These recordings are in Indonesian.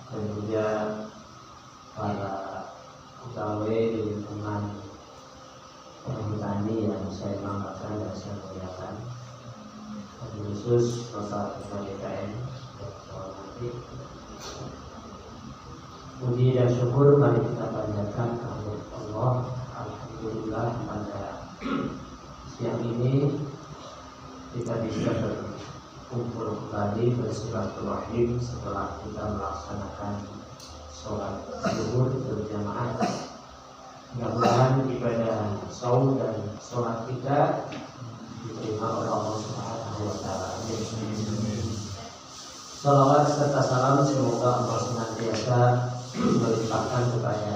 dan juga para pegawai di lingkungan perhutani yang saya banggakan dan saya muliakan, khusus Bapak Ketua DKM. Puji dan syukur mari kita panjatkan kehadirat Allah. Alhamdulillah pada siang ini kita bisa berkumpul kembali bersilaturahim setelah kita melaksanakan sholat zuhur berjamaah. Mudah-mudahan ibadah saum dan sholat kita diterima oleh Allah Subhanahu wa Ta'ala. Salawat serta salam semoga Allah senantiasa melimpahkan kepada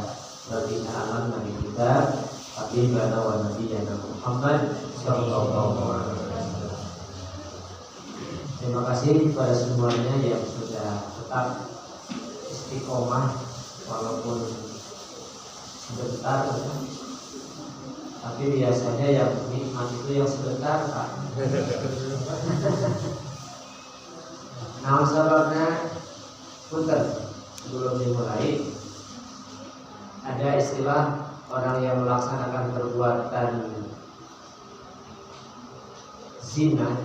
baginda alam Nabi kita Habibana wa Nabiyana Muhammad sallallahu alaihi wasallam. Terima kasih kepada semuanya yang sudah tetap istiqomah walaupun sebentar, tapi biasanya yang nikmat itu yang sebentar, Pak. Nah, sebabnya punten sebelum dimulai ada istilah orang yang melaksanakan perbuatan zina.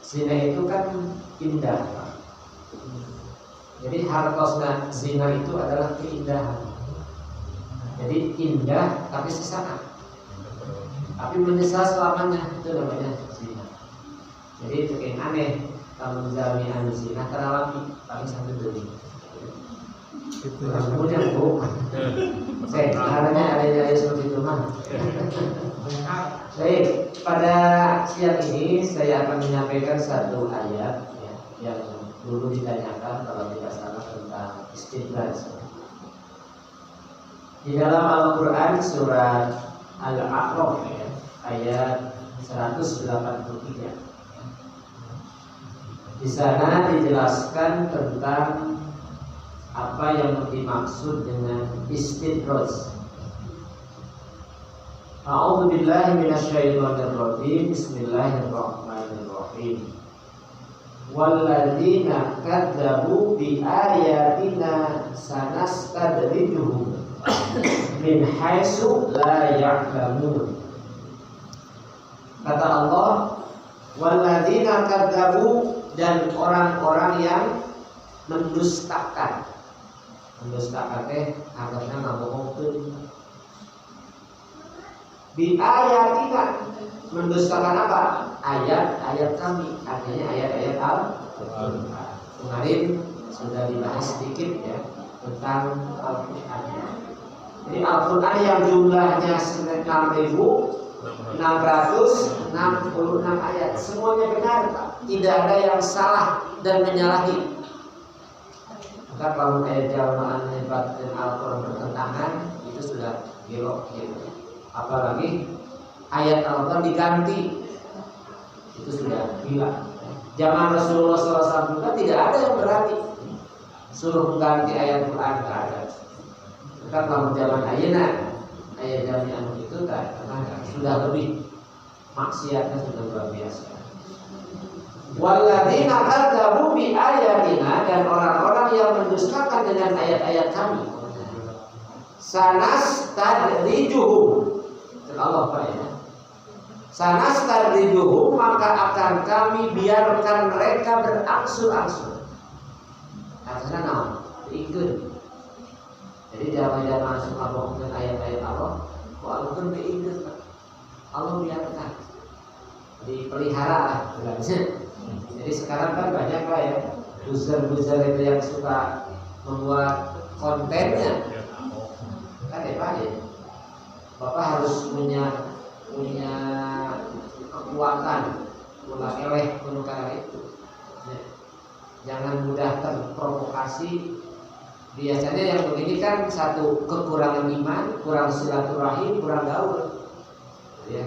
Zina itu kan indah, Pak. Jadi hartosna zina itu adalah keindahan. Jadi indah tapi sesaat, tapi menyesal selamanya, itu namanya zina. Jadi itu yang aneh. Kalau jami'an zina teralami paling satu demi. Kemudian Bu, saya caranya ada seperti itu mah. Baik, pada siang ini saya akan menyampaikan satu ayat ya, yang dulu ditanyakan kalau tidak salah tentang istidraj. Di dalam Al-Quran surat Al-A'raf ya, ayat 183. Di sana dijelaskan tentang apa yang dimaksud dengan istidraj. A'udzu billahi minasyaitonir rajim. Bismillahirrahmanirrahim. Walladzina kadzdzabu bi ayatina sanastadrijuhum min haitsu la ya'lamun. Kata Allah, walladzina kadzdzabu, dan orang-orang yang mendustakan. Mendustakan agarnya ngomongkeun. Bi ayatina, mendustakan apa? Ayat-ayat kami, artinya ayat-ayat Al-Quran. Kemarin sudah dibahas sedikit ya tentang Al-Quran. Jadi Al-Quran yang jumlahnya 6.666 ayat, semuanya benar, Pak. Tidak ada yang salah dan menyalahi. Maka kalau ayat jalmaan hebat dan Al-Quran bertentangan, itu sudah belok gitu. Apalagi ayat Al-Quran diganti, itu sudah gila. Zaman Rasulullah SAW juga tidak ada yang berani suruh mengganti ayat Quran, tidak ada. Maka kalau zaman ayeuna ayat jami'an itu tak sudah lebih maksiatnya sudah luar biasa. Walladzina kadzdzabu bi ayatina, dan orang-orang yang mendustakan dengan ayat-ayat kami. Sanastadrijuhum, Allah Pak ya. Sanastadrijuhum, maka akan kami biarkan mereka berangsur-angsur. Artinya naon? Diikeun. Jadi jangan suka bohong dengan ayat-ayat Allah. Walaupun diikeun, Allah biarkan, dipelihara lah. Jadi sekarang kan banyak lah ya buzzer itu yang suka membuat kontennya. Kan ya Pak ya, Bapak harus punya kekuatan, ulah eleh menukar itu. Jangan mudah terprovokasi. Biasanya yang begini kan satu kekurangan iman, kurang silaturahim, kurang gaul. Ya.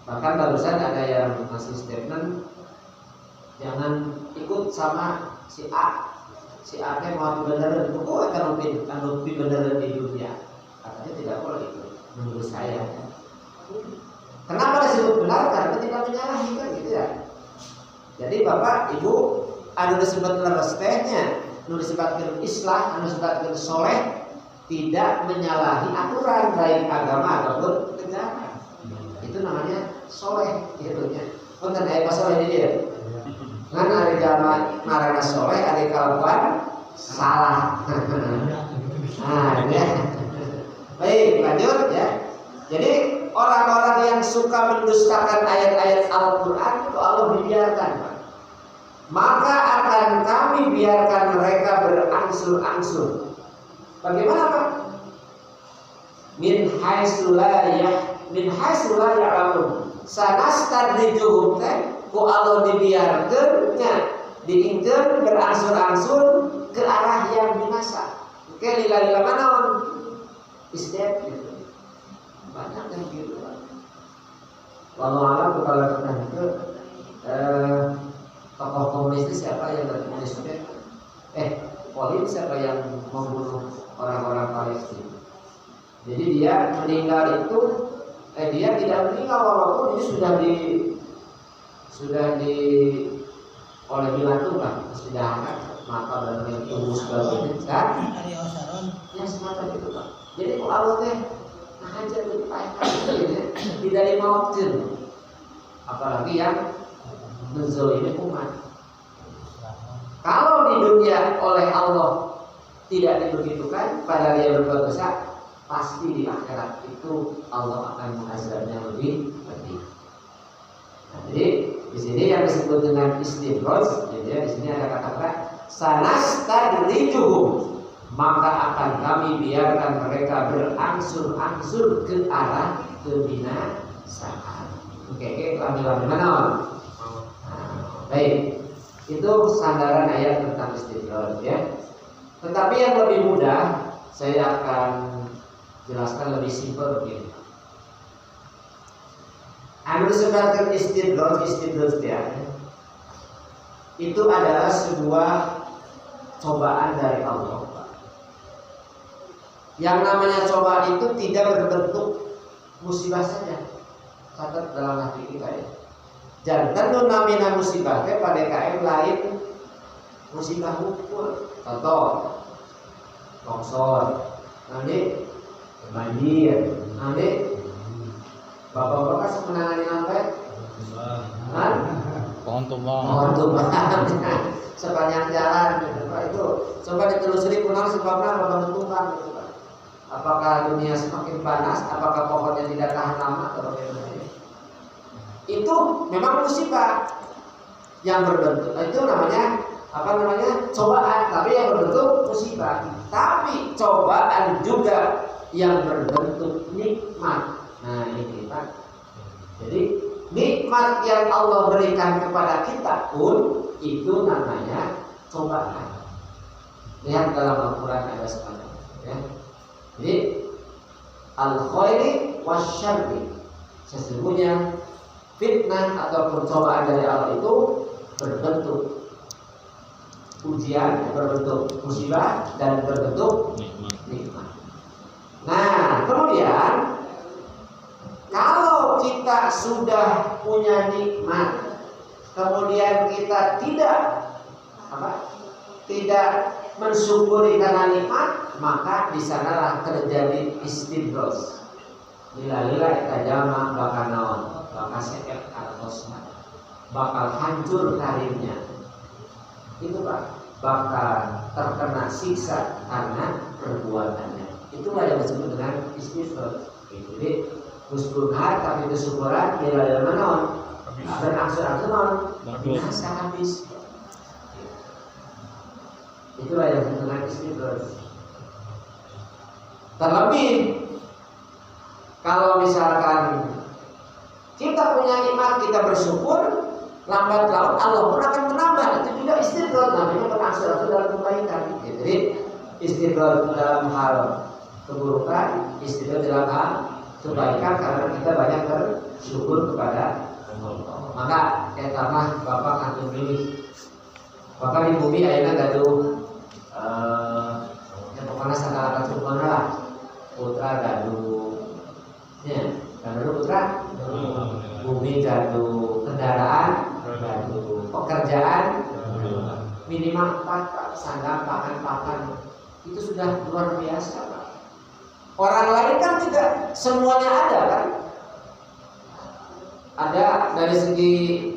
Bahkan barusan ada yang ngasih statement, jangan ikut sama si A. Si A kan mau beneran, pokoknya kan lebih beneran di dunia. Katanya tidak boleh ikut, menurut saya. Kenapa disebut benar? Karena tidak menyalahi kan gitu ya. Jadi Bapak Ibu ada disebut leres tehnya, nu disebutkeun islah, anu disebutkeun soleh, tidak menyalahi aturan baik agama ataupun negara. Itu namanya soleh, gitu ya. Punten aya soleh di dia. Ngan ari jalma ngaranna soleh, ari kalakuan salah. Nah, ya. Baik, lanjut ya. Jadi orang-orang yang suka mendustakan ayat-ayat Al-Quran itu Allah biarkan, Pak. Maka akan kami biarkan mereka berangsur-angsur. Bagaimana, Pak? Min haitsu la ya'lamun. Sanastadrijuhum ku Allah dibiarkeun nya diingkeun berangsur-angsur ke arah yang binasa. Oke, lila-lila mana isdet gitu. Banyak yang gitu, Pak. Walau alam kalau pernah itu tokoh komunis itu siapa yang berkomunis itu? Polim siapa yang membunuh orang-orang Palestina? Jadi dia meninggal itu, dia tidak meninggal walaupun ini sudah di oleh dilakukan persidangan maka dan yang tunggu sebagainya kan? Ya semacam itu, Pak. Jadi kok Allah teh hajar tidak dimautin, apalagi yang menzalimi umat. Kalau di dunia oleh Allah tidak dibegitukan pada dia berbuat dosa, pasti di akhirat itu Allah akan mengazabnya lebih pedih. Nah, jadi di sini yang disebut dengan istidraj, jadi di sini ada kata-kata sanastadrijuhum, maka akan kami biarkan mereka berangsur-angsur ke arah kebinasaan. Oke, lami-lami mana? Baik, itu sandaran ayat tentang istidraj ya. Tetapi yang lebih mudah saya akan jelaskan lebih simpel begini. Anu disebutkan istidraj ya. Itu adalah sebuah cobaan dari Allah. Yang namanya cobaan itu tidak berbentuk musibah saja. Catat dalam hati kita ya. Jantan nu namina musibah teh pada KM lain musibah hukum. Contoh longsor, nanti banjir, nanti bapak-bapak semenangani sampai pohon tumbang sepanjang jalan gitu, Pak. Itu coba ditelusuri kunang sebabnya apa tumbang gitu, Pak. Apakah dunia semakin panas, apakah pohonnya tidak tahan lama atau bagaimana? Itu memang musibah yang berbentuk, itu namanya cobaan, tapi yang berbentuk musibah. Tapi cobaan juga yang berbentuk nikmat. Nah ini, Pak. Jadi nikmat yang Allah berikan kepada kita pun itu namanya cobaan. Lihat dalam Al-Quran ada semacam ya. Jadi al-khairi wasyarri, sesungguhnya fitnah ataupun cobaan dari Allah itu berbentuk ujian, berbentuk musibah dan berbentuk nikmat. Nah, kemudian kalau kita sudah punya nikmat, kemudian kita tidak mensyukuri karena nikmat, maka di sanalah terjadi istidraj. Lila kita jama bakal naon, bakal seep kartosna, bakal hancur karirnya. Itu, Pak, bakal terkena siksa karena perbuatannya. Itulah yang disebut dengan istidraj. Jadi musbunhat tapi kesyukuran lila naon, berangsur-angsur naon, binasa habis. Itulah yang disebut dengan istidraj. Terlebih kalau misalkan kita punya nikmat, kita bersyukur, lambat laun Allah pun akan menambah. Itu juga istidraj, namanya berangsur-angsur dalam kebaikan. Jadi istidraj dalam hal keburukan, istidraj dalam hal kebaikan karena kita banyak bersyukur kepada Allah. Maka pertama Bapak akan pilih Bapak di bumi ayeuna gaduh yang pokoknya segala kacumana lah, putra gaduh ya, gaduh putra bumi gaduh, kendaraan gaduh, pekerjaan minimal 4 Pak, sandang, pakan itu sudah luar biasa Pak. Orang lain kan juga semuanya ada kan, ada dari segi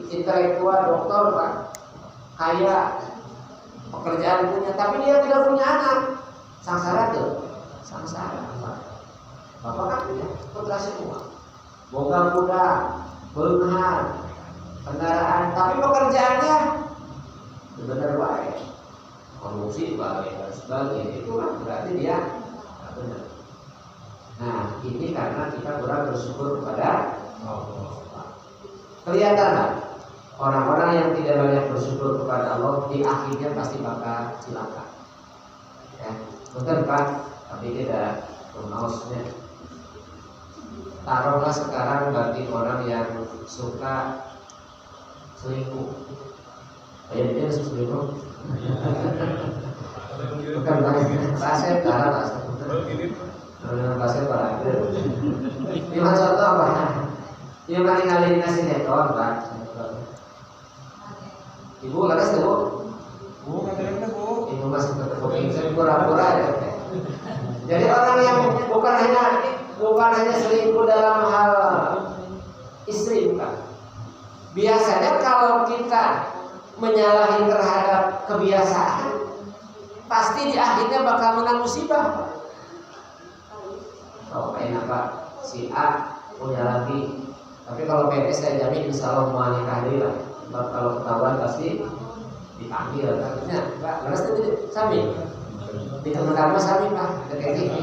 intelektual dokter Pak, kaya, pekerjaan punya, tapi dia tidak punya anak, sangsara tuh, sangsara Pak. Bapak kan punya putra semua, boga kuda, beunghar, kendaraan, tapi pekerjaannya benar baik, korupsi baik dan sebagainya, itu kan berarti dia tidak benar. Nah ini karena kita kurang bersyukur kepada Allah. Kelihatan kan orang-orang yang tidak banyak bersyukur kepada Allah di akhirnya pasti bakal celaka. Ya, betul Pak, tapi tidak pronosnya. Taruhlah sekarang bagi orang yang suka selingkuh, kayak dia suka selingkuh, bukan pasir karena pasir, pasir para lima contoh apa? Yang kali-kali ngasih neton Pak. Ibu laras tuh Bu? Bu katanya Bu. Ibu masih ketemu pura-pura ya. Jadi orang yang bukan hanya selingkuh dalam hal istri bukan. Biasanya kalau kita menyalahi terhadap kebiasaan, pasti di akhirnya bakal menang musibah. Oh kayak apa? Si A punya lagi, tapi kalau PNS saya jamin insya Allah mau nikah diri lah. Sebab kalau ketahuan pasti dipanggil. Artinya Pak, laras itu sami. Di teman kamu sami Pak, ada kayak gini.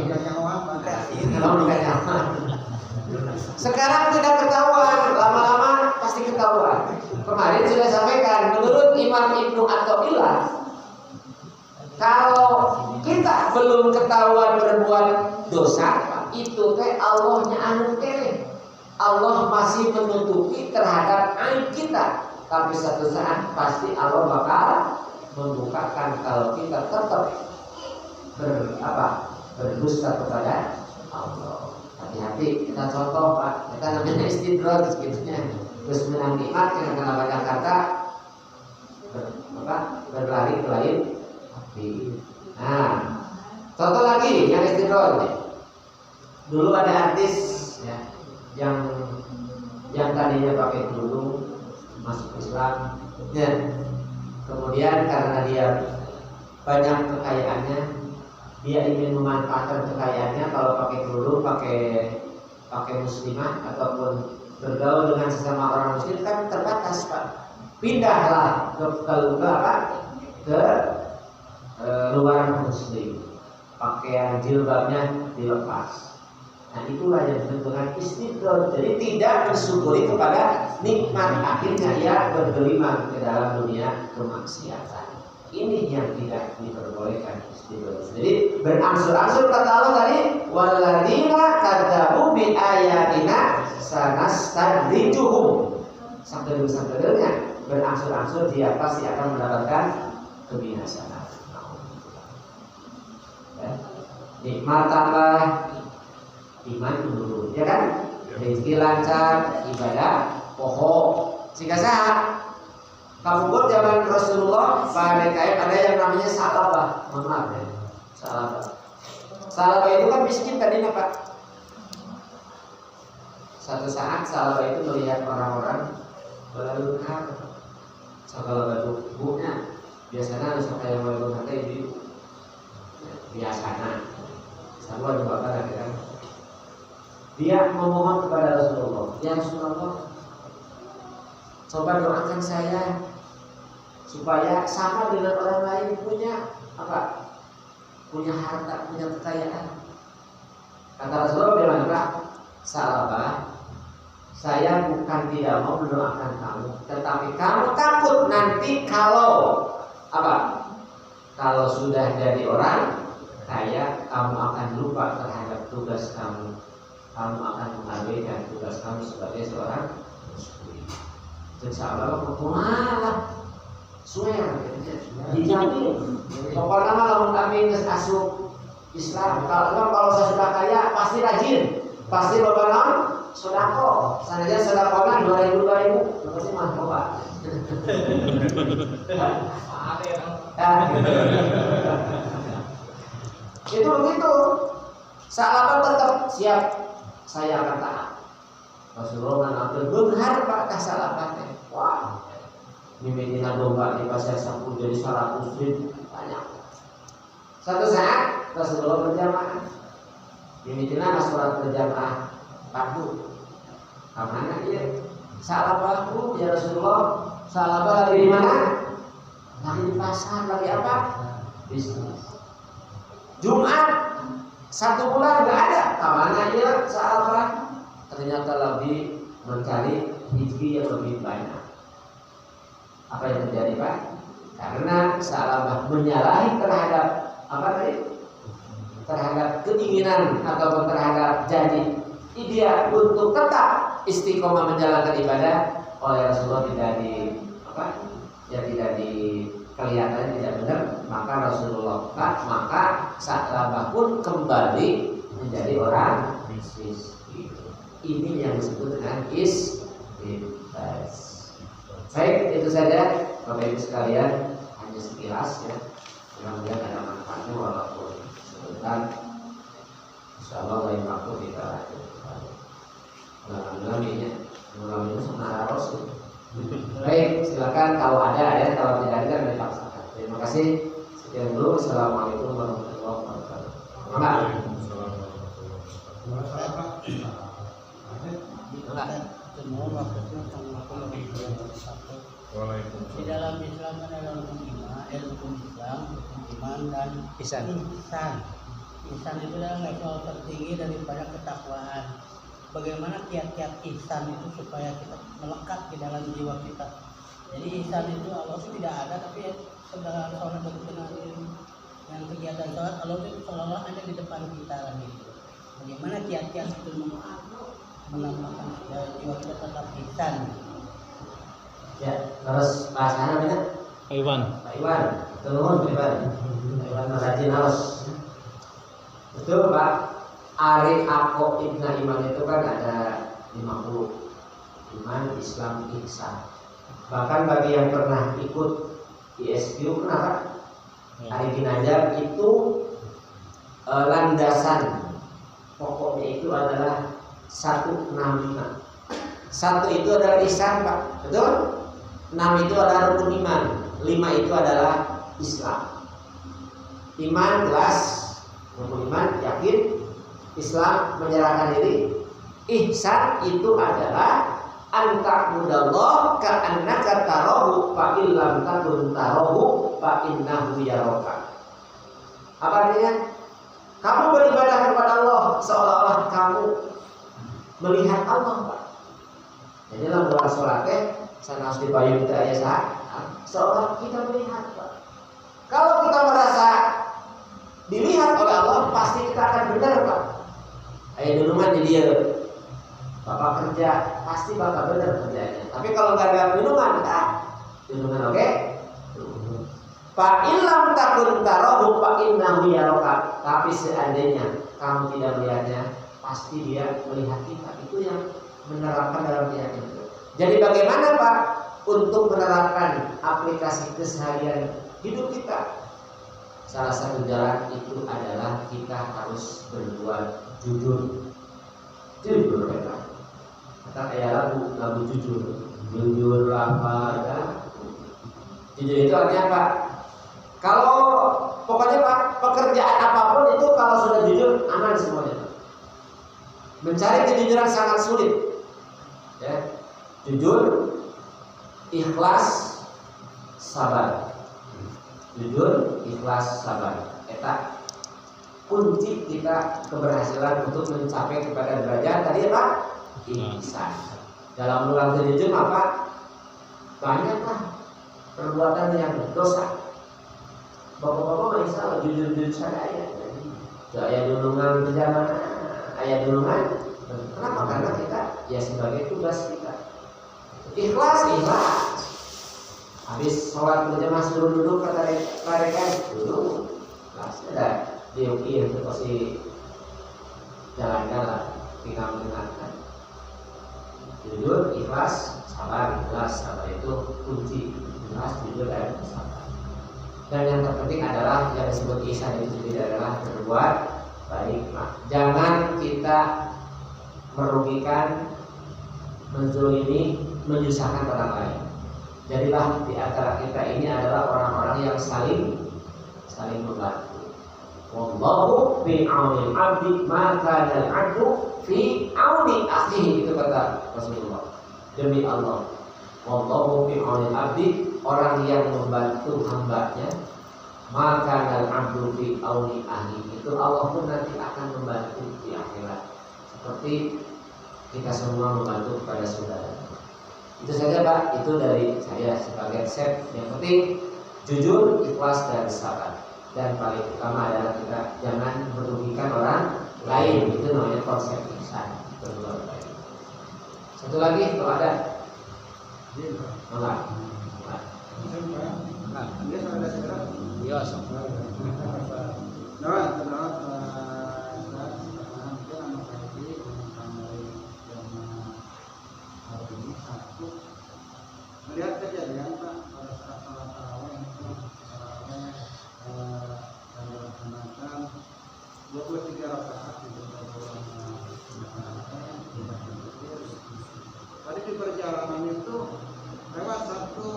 Kalau nikah nyaman. Sekarang tidak ketahuan, lama-lama pasti ketahuan. Kemarin sudah sampaikan, menurut Imam Ibnu Athaillah, kalau kita belum ketahuan berbuat dosa, itu teh Allahnya anu kere. Allah masih menutupi terhadap aib kita, tapi satu saat pasti Allah bakal membukakan kalau kita tetap berdusta kepada Allah. Hati-hati, kita contoh Pak, kita namanya istidroj sebetulnya, terus menang nikmat karena banyak kata berlari ke lain api. Nah, contoh lagi yang istidroj. Dulu ada artis ya, yang tadinya pakai kerudung masuk Islam, ya. Kemudian karena dia banyak kekayaannya, dia ingin memanfaatkan kekayaannya. Kalau pakai kerudung, pakai muslimah ataupun bergaul dengan sesama orang muslim kan terbatas Pak. Pindahlah ke luar muslim, pakaian jilbabnya dilepas. Nah itulah yang disebut dengan istidroj. Jadi tidak bersyukuri kepada nikmat, akhirnya ia bergelimang ke dalam dunia kemaksiatan. Ini yang tidak diperbolehkan istidroj. Jadi berangsur-angsur kata Allah tadi, walladzina kadzabu bi ayatina sanastadrijuhum. Sampai-sampai berangsur-angsur dia pasti akan mendapatkan kebinasaan. Ya. Nikmat tambah, iman menurun, ya kan? Rezeki lancar, ibadah pokok. Sehingga sah. Kabubur zaman Rasulullah pada DKM ada yang namanya salabah. Mohon maaf ya, salabah. Salabah itu kan miskin tadinya Pak. Satu saat salabah itu melihat orang-orang berlalu lintas. Segala batu bunya biasanya harus kayak berlalu lintas itu biasanya. Sama juga kan. Dia memohon kepada Rasulullah, ya Rasulullah, coba doakan saya supaya sama dengan orang lain punya apa? Punya harta, punya kekayaan. Kata Rasulullah bilang Pak, Salabah, saya bukan tidak mau mendoakan kamu, tetapi kamu takut nanti kalau apa? Kalau sudah jadi orang kaya, kamu akan lupa terhadap tugas kamu. Kamu akan mengabaikan tugas kamu sebagai seorang muslim. Sahabat malah swear dijamin. Pokoknya kalau kami asup Islam, kalau saya sudah kaya pasti rajin, pasti berbangun sodako. Sananya sodakonya 2.000 pasti mah coba. Itu begitu. Sahabat tetap siap, saya akan taat. Rasulullah mengambil benar Pak sahabatnya. Wah, mimitinan domba di pasar sampul jadi 100.000 banyak. Satu saat Rasulullah berjamaah. Mimitinan sholat berjamaah fardu. Kamana dia? Sahabatku ya Rasulullah. Sahabat lagi di mana? Lagi di pasar, lagi apa? Bisnis. Jumat 1 bulan nggak ada. Kamana dia sahabat? Ternyata lebih mencari rezeki yang lebih banyak. Apa yang terjadi Pak? Karena sahabat menyalahi terhadap apa tadi? Terhadap keinginan ataupun terhadap janji dia untuk tetap istiqomah menjalankan ibadah oleh Rasulullah tidak di apa? Ya tidak di kelihatannya tidak benar, maka Rasulullah maka sahabat pun kembali menjadi orang miskin. Ini yang disebut dengan istiqomah. Baik, itu saja Bapak Ibu sekalian, hanya sekilas ya. Mudah-mudahan ada manfaatnya walaupun sebentar. Insyaallah lain waktu kita lanjutkan. Alhamdulillah ini sebenarnya Rasul. Baik, silakan kalau ada ya, kalau tidak ada jangan dipaksakan. Terima kasih. Sekian dulu. Assalamualaikum warahmatullahi wabarakatuh. Waalaikumsalam warahmatullahi wabarakatuh. Di dalam Islam ada rukun Islam, iman dan ihsan. Ihsan itu adalah level tertinggi daripada ketakwaan. Bagaimana kiat-kiat ihsan itu supaya kita melekat di dalam jiwa kita. Jadi ihsan itu Allah itu tidak ada, tapi segala sholat dengan yang kegiatan sholat Allah itu seolah-olah ada di depan kita lagi. Bagaimana kiat-kiat itu menambahkan jiwa kita tetap ihsan. Ya, terus bahasanya benar? Pak Iwan. Pak Iwan, turun Pak Iwan. Pak Iwan rajin harus. Betul Pak. Arif Ako Ibna Iman itu kan ada 50. Iman, Islam, ihsan. Bahkan bagi yang pernah ikut ISQ kenapa? Arifin Ajar itu landasan pokoknya itu adalah 165. 1 itu adalah ihsan Pak, betul? 6 itu adalah rukun iman, 5 itu adalah Islam. Iman jelas, rukun iman yakin, Islam menyerahkan diri, ihsan itu adalah anta'budallah ka'annaka tarahu fa illam takun tarahu fa innahu yaraka. Apa artinya? Kamu beribadah kepada Allah seolah-olah kamu melihat Allah Pak. Jadi dalam doa sholatnya sana harus dipayung kita ya seolah kita melihat Pak. Kalau kita merasa dilihat oleh Allah pasti kita akan benar Pak. Ayo duluan jadi dia Bapak kerja pasti bakal benar kerjanya. Tapi kalau nggak ada minuman minuman oke? Pak ilham takun tarohu pak innahu yaraka. Tapi seandainya kamu tidak melihatnya pasti dia melihat kita. Itu yang menerapkan dalam keyakinan itu. Jadi bagaimana Pak untuk menerapkan aplikasi keseharian hidup kita? Salah satu jalan itu adalah kita harus berbuat jujur. Jujur Pak. Kata kayak lagu jujur. Jujur apa ya? Jujur itu artinya apa? Kalau pokoknya Pak pekerjaan apapun itu kalau sudah jujur aman semuanya. Mencari kejujuran sangat sulit. Ya, jujur, ikhlas, sabar. Jujur, ikhlas, sabar. Eta kunci kita keberhasilan untuk mencapai kepada derajat tadi Pak ihsan. Dalam ulang jujur apa? Banyaklah perbuatan yang dosa. Bapak-bapak insya Allah jujur-jujur saja ya. Ayah dulungan berjamaah, ayah dulungan. Kenapa? Karena kita ya sebagai tugas kita. Ikhlas. Habis sholat berjamaah suruh duduk kata mereka dulu. Ikhlas ada diukir itu pasti jalan-jalan tinggal mendengarkan. Jujur, ikhlas, sabar. Ikhlas, sabar itu kunci. Ikhlas, jujur dan sabar. Dan yang terpenting adalah yang disebut ihsan itu adalah berbuat baik. Jangan kita merugikan, menzolimi, menyusahkan orang lain. Jadilah di antara kita ini adalah orang-orang yang saling membantu. Wallahu fi aunil abdi ma kana al-'abdu fi auni akhihi, itu kata Rasulullah. Demi Allah, wallahu fi aunil abdi, orang yang membantu hambanya, maka al-'abdu fi auni akhihi, itu Allah pun nanti akan membantu di akhirat. Seperti kita semua membantu kepada saudara. Itu saja Pak, itu dari saya sebagai resep. Yang penting jujur, ikhlas dan sabar. Dan paling utama adalah kita jangan merugikan orang lain. Itu namanya konsep ihsan, berbuat baik. Satu lagi kalau ada. Enggak. Melihat kejadian Pak pada saat salat tarawih itu yang dilaksanakan 23 rakaat di tadi di perjalanan itu lewat satu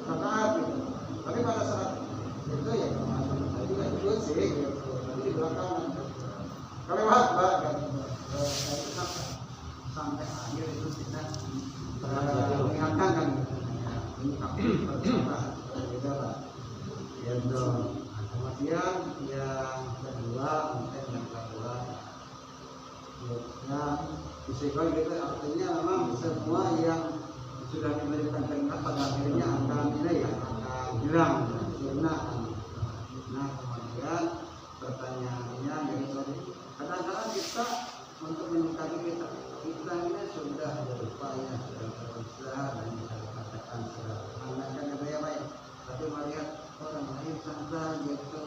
rakaat gitu. Tapi pada saat itu ya termasuk saya juga ikut sih gitu. Tadi di belakang kelewat Pak sampai akhir itu kita mengingatkan kan gitu. Ini kami berbeda Pak. Yaitu kemudian yang kedua mungkin yang kedua yang istiqomah gitu artinya memang semua yang sudah diberikan perintah pada akhirnya akan ini ya akan hilang sunnah. Nah kemudian pertanyaannya yaitu kadang-kadang kita untuk meningkatkan kita ini sudah berupaya, sudah berusaha dan bisa dikatakan sudah mengandalkan budaya baik, tapi melihat orang lain santai gitu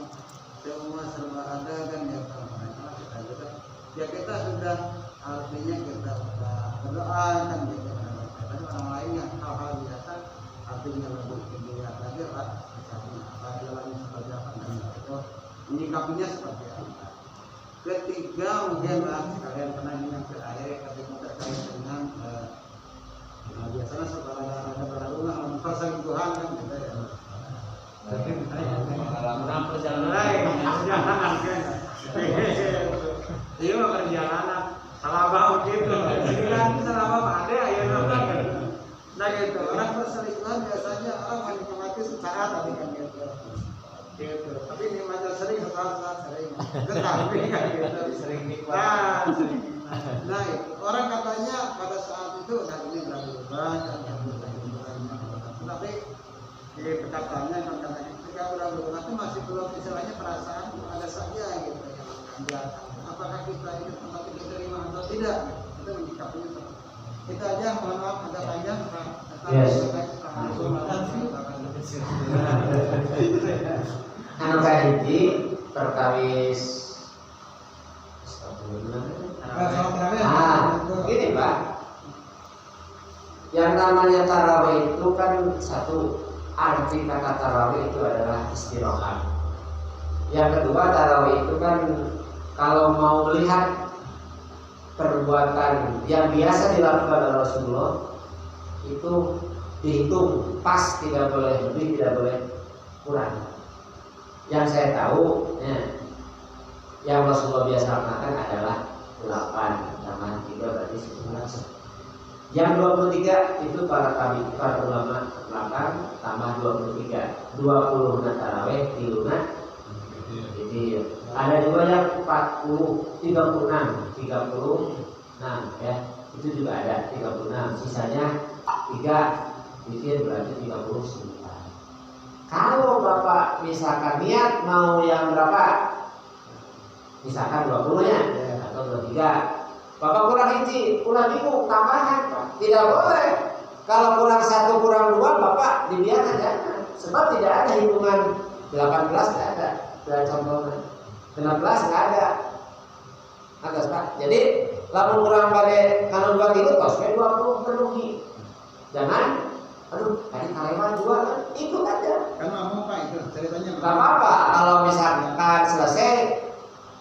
semua serba ada kan ya ya kita sudah artinya kita sudah berdoa kan gitu. Tapi orang lain yang hal-hal biasa artinya lebih dilihat lagi lah misalnya apa jalannya seperti apa dan itu menyikapinya seperti apa. Ketiga mungkin lah kalian pernah dengar ke akhir ketika terkait dengan biasanya setelah ada rumah perselingkuhan kan gitu ya. Pengalaman perjalanan kan. Iya perjalanan salah gitu. Jadi kan salah ada ya kan. Nah gitu orang perselingkuhan biasanya orang menikmati sesaat tapi kan gitu. Gitu. Tapi ini macam sering sesaat sering. Tetapi kan gitu sering nikmat. Nah itu orang katanya pada saat itu nah ini berubah dan tapi di pendapatnya kan katanya ketika udah berubah itu masih belum istilahnya perasaan ada saja gitu yang akan apakah kita itu tempat diterima atau tidak itu menyikapinya itu aja. Mohon maaf agak panjang Pak. Anu kahiji perkawis gini Pak, yang namanya tarawih itu kan satu arti kata tarawih itu adalah istirahat. Yang kedua tarawih itu kan kalau mau melihat perbuatan yang biasa dilakukan oleh Rasulullah itu dihitung pas, tidak boleh lebih, tidak boleh kurang. Yang saya tahu yang Rasulullah biasa lakukan adalah 8 tambah 3 berarti 11. Yang 23 itu para ulama belakang tambah 23 20 tarawih di lunak. Jadi ada juga yang 40 36 ya itu juga ada 36, sisanya 3 bikin berarti 39. Kalau Bapak misalkan niat mau yang berapa, misalkan 20 ya atau 23, Bapak kurang hiji, kurang bingung, tambahan Pak. Tidak boleh. Kalau kurang 1 kurang 2 Bapak dibiarkan jangan. Sebab tidak ada hitungan 18 tidak ada. Dan contohnya 16 nggak ada. Atas Pak. Jadi lamun kurang pada kalau 2 kilo kos 20 penuhi. Jangan aduh tadi kalewat 2 kan, ikut aja. Kan mau Pak itu ceritanya. Gak apa-apa kalau misalkan selesai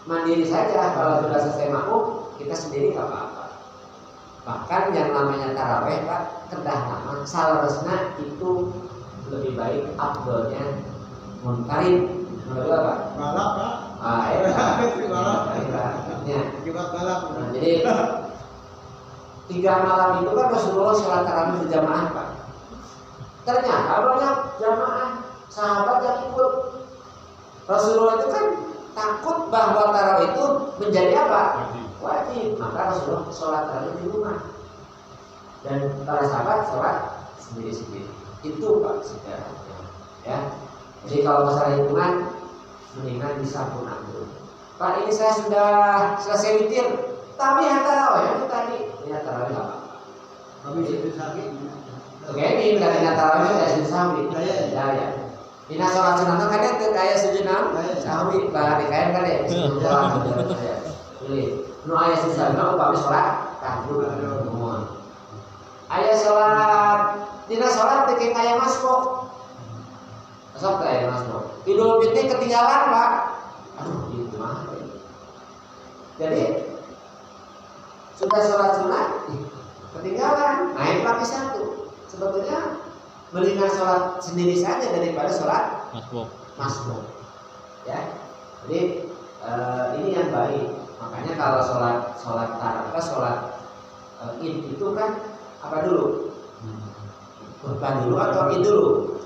mandiri saja. Kalau sudah selesai makmum kita sendiri gak apa-apa. Bahkan yang namanya taraweh Pak, kedah nama salarosna itu lebih baik afdolnya munfarid. Menurut apa? Balap Pak. Balap. Akibat balap. Nah, jadi 3 malam itu kan Rasulullah sholat tarawih berjamaah Pak. Ternyata banyak jamaah sahabat yang ikut. Rasulullah itu kan takut bahwa tarawih itu menjadi apa? Wajib. Maka Rasulullah sholat tarawih di rumah dan para sahabat sholat sendiri-sendiri. Itu Pak sejarahnya. Ya. Jadi kalau masalah hitungan mendingan disempurnakan dulu. Pak, ini saya sudah selesai witir, tapi yang tarawih itu tadi ini tarawih apa? Kami itu sakit. Oke, ini katanya tarawih ya sudah sahwi. Ya. Ina sholat sunat kan itu kayak sujud sahwi, bah dikain kan ya. Pilih. Nu ayat sujud upami sholat tahajud. Ayat sholat, dina sholat bikin kayak masbuk. Masuk kayak masbuk. Idul Fitri ketinggalan Pak. Aduh, itu mah. Jadi sudah sholat sunat ketinggalan, naik lagi 1. Sebetulnya mendingan sholat sendiri saja daripada sholat masbuk. Ya, jadi ini yang baik. Makanya kalau sholat id itu kan apa dulu? Kurban dulu atau id dulu?